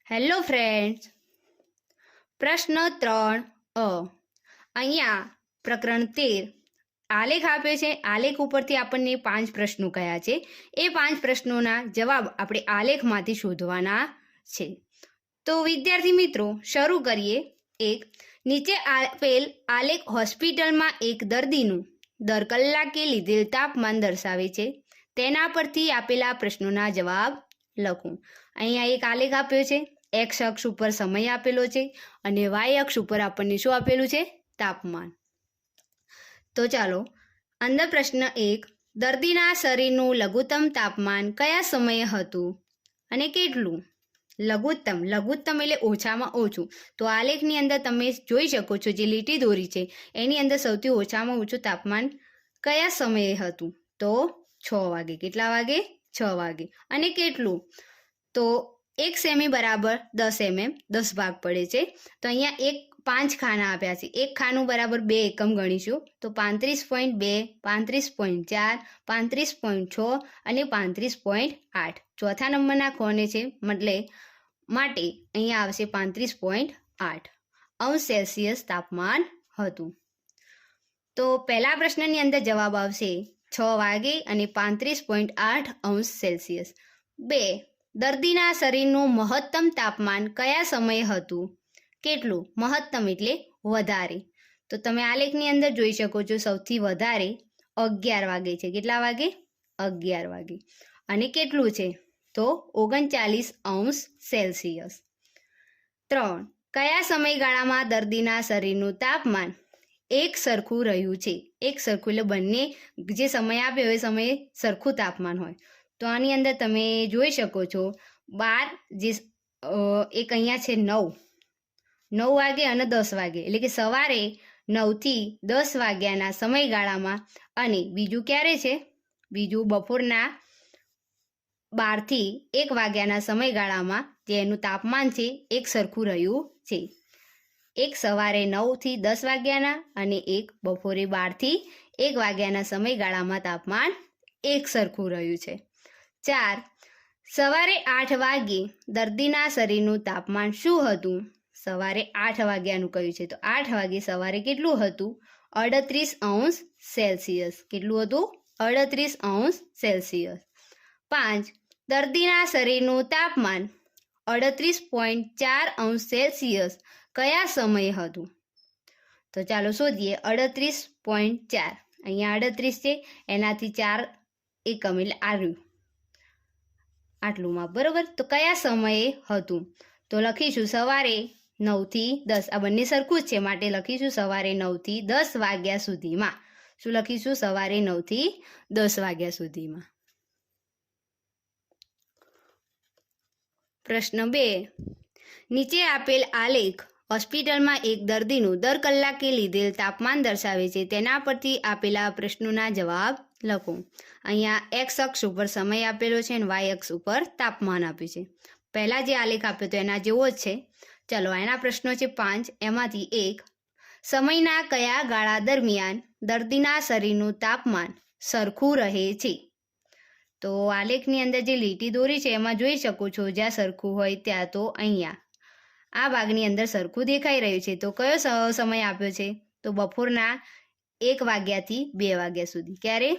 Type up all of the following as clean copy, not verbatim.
Hello friends, પ્રશ્ન 3 અહીંયા પ્રકરણ 13 આલેખ આપ્યો છે. આલેખ ઉપરથી આપણને 5 પ્રશ્નો કયા છે. એ 5 પ્રશ્નોના જવાબ આપણે આલેખમાંથી શોધવાના છે. તો વિદ્યાર્થી મિત્રો, શરૂ કરીએ. નીચે આપેલ આલેખ હોસ્પિટલમાં એક દર્દીનું દર કલાકે લીધેલ તાપમાન દર્શાવે છે. તેના પરથી આપેલા પ્રશ્નોના જવાબ લખો. અહીંયા એક આલેખ આપ્યો છે. એક્સ અક્ષ ઉપર સમય આપેલો છે અને વાય અક્ષ ઉપર આપણને શું આપેલું છે? તાપમાન. તો ચાલો, અંદર પ્રશ્ન 1, દર્દીના શરીરનું લઘુત્તમ તાપમાન કયા સમયે હતું અને કેટલું? લઘુત્તમ એટલે ઓછામાં ઓછું. તો આલેખની અંદર તમે જોઈ શકો છો, જે લીટી દોરી છે એની અંદર સૌથી ઓછામાં ઓછું તાપમાન કયા સમયે હતું? તો 6 વાગે. કેટલા વાગે? 6 વાગે. અને કેટલું? તો 1 સેમી બરાબર 10 mm, 10 ભાગ પડે છે. તો અહીંયા 5 ખાના આપ્યા છે. એક ખાનું બરાબર 2 એકમ ગણીશું તો 35.2, 35.4, 35.6 અને 35.8. ચોથા નંબરના કોને છે માટે અહીંયા આવશે 35.8 અંશ સેલ્સિયસ તાપમાન હતું. તો પહેલા પ્રશ્નની અંદર જવાબ આવશે 6 વાગે અને 35.8 અંશ સેલ્સિયસ. 2, દર્દીના શરીરનું મહત્તમ તાપમાન કયા સમયે હતું? કેટલું? મહત્તમ એટલે વધારે. તો તમે આલેખની અંદર જોઈ શકો છો, સૌથી વધારે 11 વાગે છે. કેટલા વાગે? 11 વાગે. અને કેટલું છે? તો 39 અંશ સેલ્સિયસ. 3, કયા સમયગાળામાં દર્દીના શરીરનું તાપમાન એક સરખું રહ્યું છે? એક સરખું એટલે બંને જે સમય આપ્યો એ સમયે સરખું તાપમાન હોય. તો આની અંદર તમે જોઈ શકો છો 12 જે એક અહીંયા છે 9 વાગે અને 10 વાગે, એટલે કે સવારે 9 થી 10 વાગ્યાના સમયગાળામાં. અને બીજું ક્યારે છે? બીજું બપોરના 12 થી 1 વાગ્યાના સમયગાળામાં જેનું તાપમાન છે એક સરખું રહ્યું છે. એક સવારે 9 થી 10 વાગ્યાના અને એક બપોરે 12 થી 1 વાગ્યાના સમયગાળામાં તાપમાન એક સરખું રહ્યું છે. 4, સવારે 8 વાગે દર્દીના શરીરનું તાપમાન શું હતું? સવારે 8 વાગ્યાનું કહ્યું છે તો 8 વાગે સવારે કેટલું હતું? 38 અંશ સેલ્સિયસ. કેટલું હતું? 38 અંશ સેલ્સિયસ. 5, દર્દીના શરીરનું તાપમાન 38.4 અંશ સેલ્સિયસ કયા સમયે હતું? તો ચાલો શોધીએ. 38.4 અહીંયા 38 છે, એનાથી 4 એકમ એટલે આવ્યું આટલું માપ, બરોબર. તો કયા સમયે હતું? તો લખીશું સવારે 9 થી 10. આ બંને સરખું જ છે માટે લખીશું સવારે 9 થી 10 વાગ્યા સુધીમાં. શું લખીશું? સવારે 9 થી 10 વાગ્યા સુધીમાં. પ્રશ્ન 2, નીચે આપેલ આલેખ હોસ્પિટલમાં એક દર્દીનું દર કલાકે લીધેલ તાપમાન દર્શાવે છે. તેના પરથી આપેલા પ્રશ્નોના જવાબ લખો. અહીંયા એક્સ અક્ષ ઉપર સમય આપેલો છે અને વાય અક્ષ ઉપર તાપમાન આપ્યું છે. પહેલા જે આલેખ આપ્યો તો એના જેવો જ છે. ચલો, એના પ્રશ્નો છે 5. એમાંથી 1, સમયના કયા ગાળા દરમિયાન દર્દીના શરીરનું તાપમાન સરખું રહે છે? તો આલેખની અંદર જે લીટી દોરી છે એમાં જોઈ શકો છો, જ્યાં સરખું હોય ત્યાં તો અહીંયા આ ભાગની અંદર સરખું દેખાઈ રહ્યું છે. તો કયો સમય આપ્યો છે? તો બપોરના 1 વાગ્યાથી 2 વાગ્યા સુધી. ક્યારે?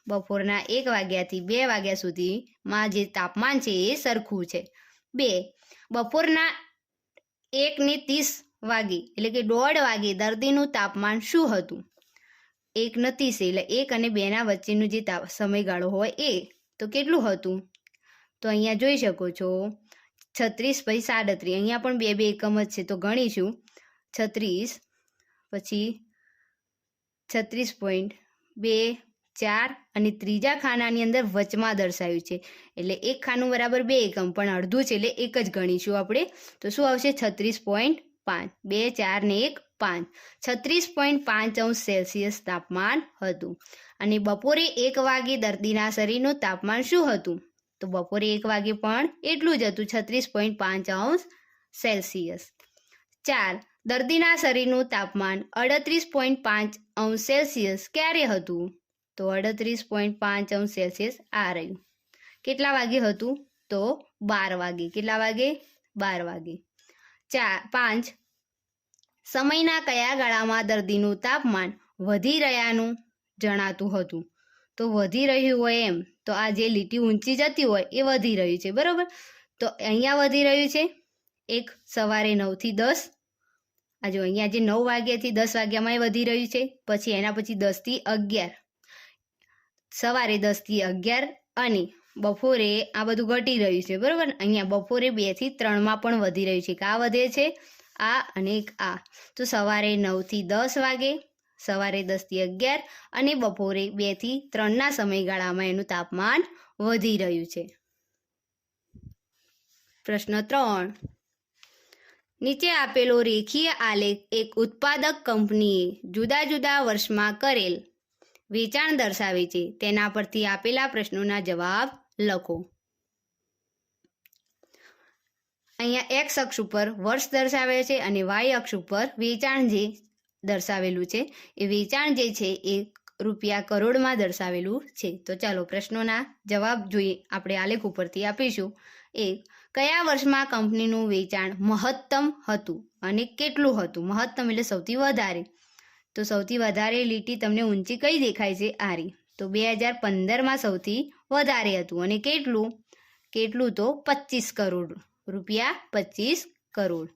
બપોરના 1 વાગ્યાથી 2 વાગ્યા સુધીમાં જે તાપમાન છે એ સરખું છે. 2, બપોરના 1:30 વાગે એટલે કે 1:30 વાગે દર્દીનું તાપમાન શું હતું? 1:30 એટલે 1 અને 2 ના વચ્ચેનું જે સમયગાળો હોય એ. તો કેટલું હતું? તો અહીંયા જોઈ શકો છો 36/37. અહીંયા પણ 2 એકમ જ છે તો ગણીશું 36, પછી 36.2, 4 અને ત્રીજા ખાનાની અંદર વચમાં દર્શાવ્યું છે એટલે એક ખાનું બરાબર 2 એકમ, પણ અડધું છે એટલે એક જ ગણીશું આપણે. તો શું આવશે? 36.5. 2, 4 ને 1, 5. 36.5 અંશ સેલ્સિયસ તાપમાન હતું. અને બપોરે 1 વાગે દર્દીના શરીરનું તાપમાન શું હતું? તો બપોરે 1 વાગે પણ એટલું જ હતું, 36.5 અંશ સેલ્સિયસ. 4, દર્દીના શરીરનું તાપમાન 38.5 અંશ સેલ્સિયસ ક્યારે હતું? તો 38.5 અંશ સેલ્સિયસ આ રહ્યું. કેટલા વાગે હતું? તો 12 વાગે. કેટલા વાગે? 12 વાગે. 5 સમયના કયા ગાળામાં દર્દીનું તાપમાન વધી રહ્યાનું જણાતું હતું? તો વધી રહ્યું હોય એમ તો આ જે લીટી ઊંચી જતી હોય એ વધી રહ્યું છે, બરોબર. તો અહીંયા વધી રહ્યું છે એક સવારે 9 થી 10. આ જો અહીંયા જે 9 વાગ્યાથી 10 વાગ્યામાં એ વધી રહ્યું છે. પછી એના પછી 10 થી 11, સવારે 10 થી 11, અને બપોરે આ બધું ઘટી રહ્યું છે, બરોબર. અહીંયા બપોરે 2 થી 3માં પણ વધી રહ્યું છે. આ વધે છે આ અને એક આ. તો સવારે 9 થી 10 વાગે, સવારે 10 થી 11 અને બપોરે 2 થી 3ના સમયગાળામાં એનું તાપમાન વધી રહ્યું છે. પ્રશ્ન 3. નીચે આપેલો રેખીય આલેખ એક ઉત્પાદક કંપનીએ જુદા જુદા વર્ષમાં કરેલ વેચાણ દર્શાવે છે. તેના પરથી આપેલા પ્રશ્નોના જવાબ લખો. અહીંયા એક્સ અક્ષ ઉપર વર્ષ દર્શાવે છે અને વાય અક્ષ ઉપર વેચાણ જે દર્શાવેલું છે એ વેચાણ જે છે એ રૂપિયા કરોડમાં દર્શાવેલું છે. તો ચાલો પ્રશ્નોના જવાબ જોઈએ. આપણે આલેખ ઉપરથી આપીશું. કયા વર્ષમાં કંપનીનું વેચાણ મહત્તમ હતું અને કેટલું હતું? મહત્તમ એટલે સૌથી વધારે. તો સૌથી વધારે લીટી તમને ઊંચી કઈ દેખાય છે? આરી. તો 2015માં સૌથી વધારે હતું. અને કેટલું તો 25 કરોડ રૂપિયા, 25 કરોડ.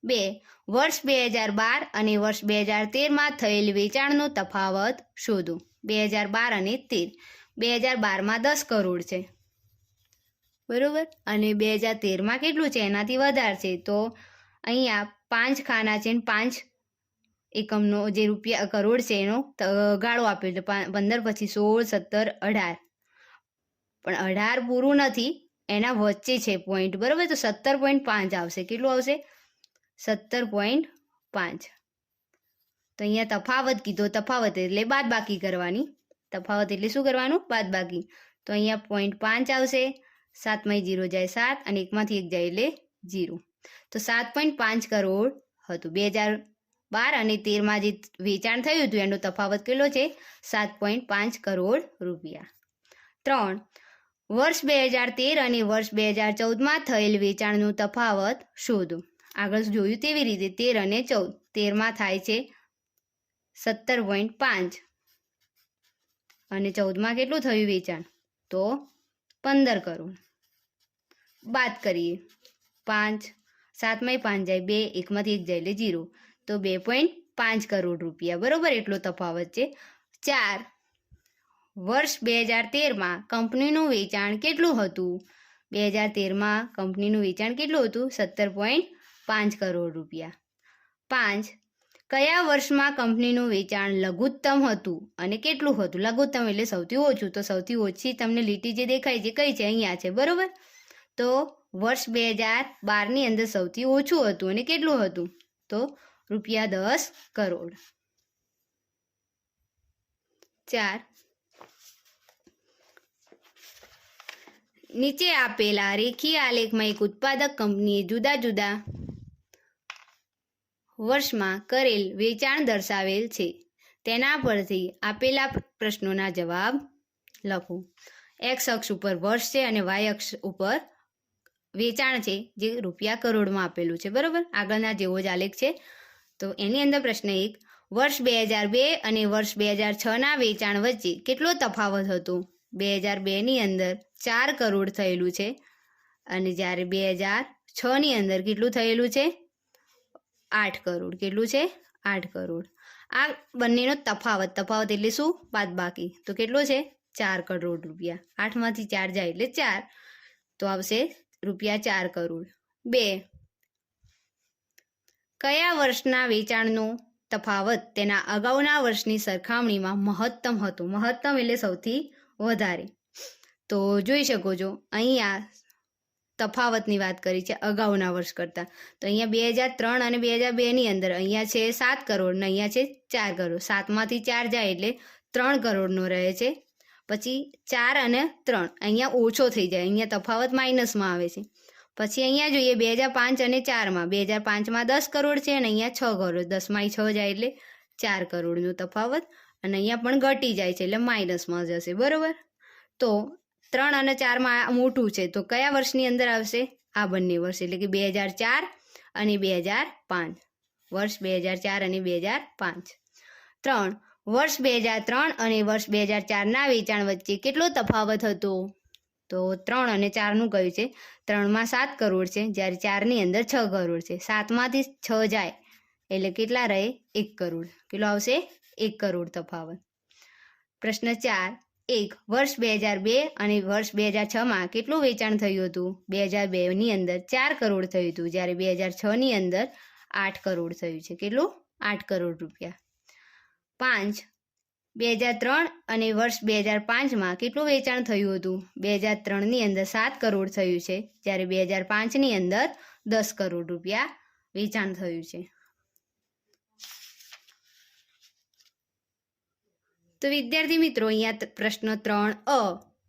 2. વર્ષ 2012 અને વર્ષ 2013માં થયેલ વેચાણનો તફાવત શોધો. 2012 અને 13. 2012માં 10 કરોડ છે, બરોબર. અને 2013માં કેટલું છે? એનાથી વધારે છે. તો અહીંયા 5 ખાના છે, 5 એકમનો જે રૂપિયા કરોડ છે એનો ગાળો આપ્યો. એટલે 15 પછી 16, 17, 18. પણ 18 પૂરું નથી, એના વચ્ચે છે પોઈન્ટ, બરોબર. તો 17.5 આવશે. કેટલું આવશે? 17.5. તો અહીંયા તફાવત કીધો. તફાવત એટલે બાદ બાકી કરવાની. તફાવત એટલે શું કરવાનું? બાદ બાકી. તો અહીંયા 0.5 આવશે. 7માં 0 જાય 7 અને 1માંથી 1 જાય એટલે 0. તો 7.5 કરોડ હતું. 2012 અને 13માં જે વેચાણ થયું હતું એનો તફાવત કેટલો છે? 7.5 કરોડ રૂપિયા. 3. વર્ષ 2013 અને વર્ષ 2014માં થયેલ વેચાણનું તફાવત શોધો. આગળ જોયું તેવી રીતે 13 અને 14. 13માં થાય છે 17.5 અને 14માં કેટલું થયું વેચાણ? તો 15 કરોડ. બાદ કરીએ. 5, 7માં 5 જાય 2, 1માંથી 1 જાય એટલે 0. તો 2.5 કરોડ રૂપિયા, બરોબર. એટલો તફાવત છે. 4. વર્ષ 2013માં કંપનીનું વેચાણ કેટલું હતું? 2013માં કંપનીનું વેચાણ કેટલું હતું? 17.5 કરોડ રૂપિયા. 5. કયા વર્ષમાં કંપનીનું વેચાણ લઘુત્તમ હતું અને કેટલું હતું? લઘુત્તમ એટલે સૌથી ઓછું. તો સૌથી ઓછી તમને લીટી જે દેખાય છે કઈ છે? અહીંયા છે, બરોબર. તો વર્ષ 2012ની અંદર સૌથી ઓછું હતું અને કેટલું હતું? તો રૂપિયા 10 કરોડ. 4. નીચે આપેલા રેખીય આલેખમાં એક ઉત્પાદક કંપનીએ જુદા જુદા વર્ષમાં કરેલ વેચાણ દર્શાવેલ છે. તેના પરથી આપેલા પ્રશ્નોના જવાબ લખો. એક્સ અક્ષ ઉપર વર્ષ છે અને વાય અક્ષ ઉપર વેચાણ છે જે રૂપિયા કરોડમાં આપેલું છે, બરોબર. આગળના જેવો જ આલેખ છે. તો એની અંદર પ્રશ્ન 1. વર્ષ 2002 અને વર્ષ 2006ના વેચાણ વચ્ચે કેટલો તફાવત હતો? 2002ની અંદર 4 કરોડ થયેલું છે અને જ્યારે 2006ની અંદર કેટલું થયેલું છે? 8 કરોડ. કેટલું છે? 8 કરોડ. આ બંનેનો તફાવત એટલે શું? બાદ બાકી. તો કેટલો છે? 4 કરોડ રૂપિયા. 8માંથી 4 જાય એટલે 4. તો આવશે રૂપિયા 4 કરોડ. 2. કયા વર્ષના વેચાણનો તફાવત તેના અગાઉના વર્ષની સરખામણીમાં મહત્તમ હતો? મહત્તમ એટલે સૌથી વધારે. તો જોઈ શકો છો અહીંયા તફાવતની વાત કરી છે અગાઉના વર્ષ કરતાં. તો અહીંયા 2003 અને 2002ની અંદર અહીંયા છે 7 કરોડ ને અહીંયા છે 4 કરોડ. 7માંથી 4 જાય એટલે 3 કરોડનો રહે છે. પછી 4 અને 3 અહીંયા ઓછો થઈ જાય, અહીંયા તફાવત માઇનસમાં આવે છે. પછી અહીંયા જોઈએ 2005 અને 4માં. 2005માં 10 કરોડ છે અને અહીંયા 6 કરોડ. 10માંથી 6 જાય એટલે 4 કરોડનો તફાવત. અને અહીંયા પણ ઘટી જાય છે એટલે માઇનસમાં જશે, બરોબર. તો 3 અને 4માં મોટું છે તો કયા વર્ષની અંદર આવશે? આ બંને વર્ષ એટલે કે 2004 અને 2005, વર્ષ 2004 અને 2005. 3. વર્ષ 2003 અને વર્ષ 2004ના વેચાણ વચ્ચે કેટલો તફાવત હતો? તો 3 અને 4નું કહ્યું છે. 3માં 7 કરોડ છે, જ્યારે 4ની અંદર 6 કરોડ છે. 7માંથી 6 જાય એટલે કેટલા રહે? 1 કરોડ. કેટલો આવશે? 1 કરોડ તફાવત. પ્રશ્ન 4. 1. વર્ષ 2002 અને વર્ષ 2006માં કેટલું વેચાણ થયું હતું? 2002ની અંદર 4 કરોડ થયું હતું, જ્યારે 2006ની અંદર 8 કરોડ થયું છે. કેટલું? 8 કરોડ રૂપિયા. 5. 2003 અને વર્ષ 2005માં કેટલું વેચાણ થયું હતું? 2003ની અંદર 7 કરોડ થયું છે, જ્યારે 2005ની અંદર 10 કરોડ રૂપિયા વેચાણ થયું છે. તો વિદ્યાર્થી મિત્રો, અહીંયા પ્રશ્ન 3A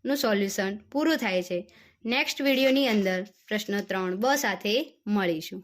નું સોલ્યુશન પૂરું થાય છે. નેક્સ્ટ વિડીયોની અંદર પ્રશ્ન 3B સાથે મળીશું.